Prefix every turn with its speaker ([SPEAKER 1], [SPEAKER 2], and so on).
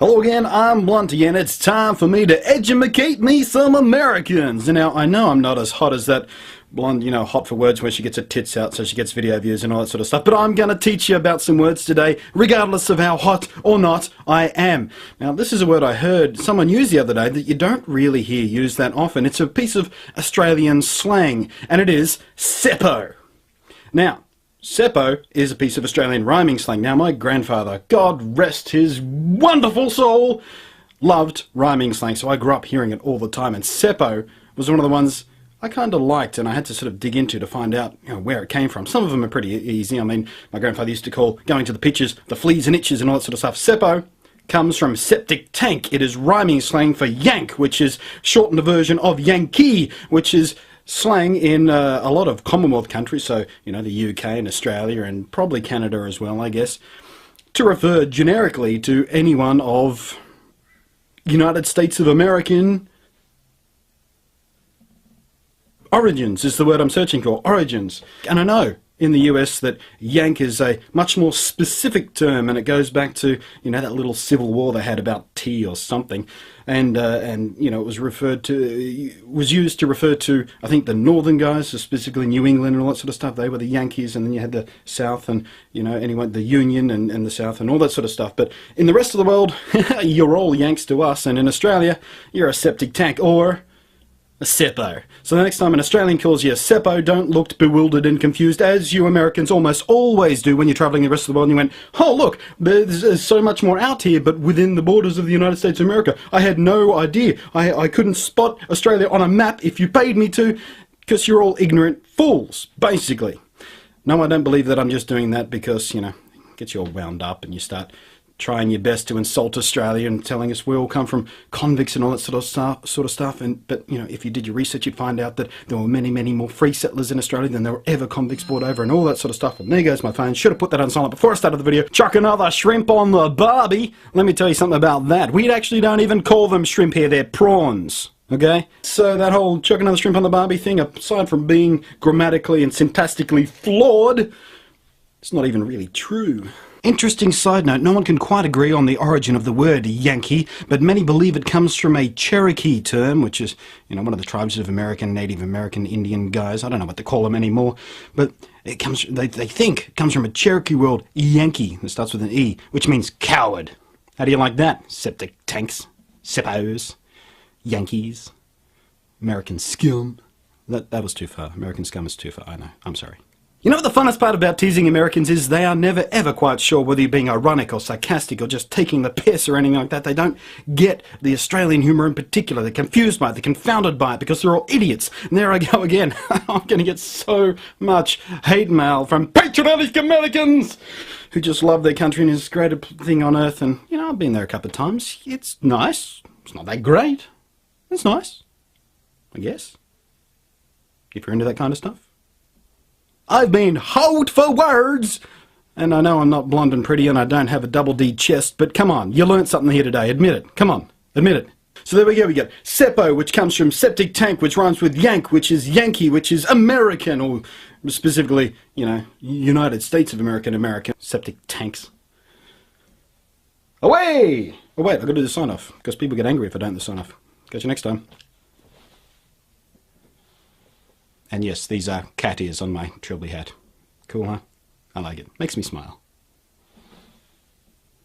[SPEAKER 1] Hello again, I'm Blunty, and it's time for me to educate me some Americans. And now, I know I'm not as hot as that blonde, hot for words where she gets her tits out so she gets video views and all that sort of stuff, but I'm going to teach you about some words today, regardless of how hot or not I am. Now, this is a word I heard someone use the other day that you don't really hear used that often. It's a piece of Australian slang, and it is SEPPO. Now, SEPPO is a piece of Australian rhyming slang. Now, my grandfather, God rest his wonderful soul, loved rhyming slang, so I grew up hearing it all the time, and SEPPO was one of the ones I kind of liked, and I had to sort of dig into to find out where it came from. Some of them are pretty easy. I mean, my grandfather used to call going to the pitches the fleas and itches and all that sort of stuff. SEPPO comes from septic tank. It is rhyming slang for yank, which is shortened version of Yankee, which is slang in a lot of Commonwealth countries, so, the UK and Australia and probably Canada as well, I guess, to refer generically to anyone of United States of American origins is the word I'm searching for, origins. And I know in the US that yank is a much more specific term, and it goes back to, that little civil war they had about tea or something, and it was was used to refer to, I think, the northern guys, so specifically New England and all that sort of stuff. They were the Yankees, and then you had the South and, anyway, the Union and the South and all that sort of stuff. But in the rest of the world, you're all Yanks to us, and in Australia, you're a septic tank, or a SEPPO. So the next time an Australian calls you a SEPPO, don't look bewildered and confused, as you Americans almost always do when you're travelling the rest of the world and you went, oh look, there's so much more out here, but within the borders of the United States of America. I had no idea. I couldn't spot Australia on a map if you paid me to, because you're all ignorant fools, basically. No, I don't believe that I'm just doing that because, gets you all wound up and you start trying your best to insult Australia and telling us we all come from convicts and all that sort of stuff. But if you did your research, you'd find out that there were many, many more free settlers in Australia than there were ever convicts brought over and all that sort of stuff. And there goes my phone. Should have put that on silent before I started the video. Chuck another shrimp on the barbie. Let me tell you something about that. We actually don't even call them shrimp here. They're prawns. Okay? So that whole chuck another shrimp on the barbie thing, aside from being grammatically and syntactically flawed, it's not even really true. Interesting side note, no one can quite agree on the origin of the word Yankee, but many believe it comes from a Cherokee term, which is, one of the tribes of Native American Indian guys. I don't know what to call them anymore, but it comes, they think it comes from a Cherokee word, Yankee, that starts with an E, which means coward. How do you like that? Septic tanks, SEPPOs, Yankees, American scum. That was too far. American scum is too far, I know. I'm sorry. You know what the funnest part about teasing Americans is? They are never ever quite sure whether you're being ironic or sarcastic or just taking the piss or anything like that. They don't get the Australian humour in particular. They're confused by it, they're confounded by it because they're all idiots. And there I go again. I'm going to get so much hate mail from patriotic Americans who just love their country and is the greatest thing on earth. And, I've been there a couple of times. It's nice. It's not that great. It's nice, I guess, if you're into that kind of stuff. I've been HAWT for WERDZ, and I know I'm not blonde and pretty and I don't have a double D chest, but come on, you learnt something here today, admit it, come on, admit it. So there we go, we got SEPPO, which comes from septic tank, which rhymes with yank, which is Yankee, which is American, or specifically, United States of American, septic tanks. Away! Oh wait, I've got to do the sign off, because people get angry if I don't do the sign off. Catch you next time. And yes, these are cat ears on my trilby hat. Cool, huh? I like it. Makes me smile.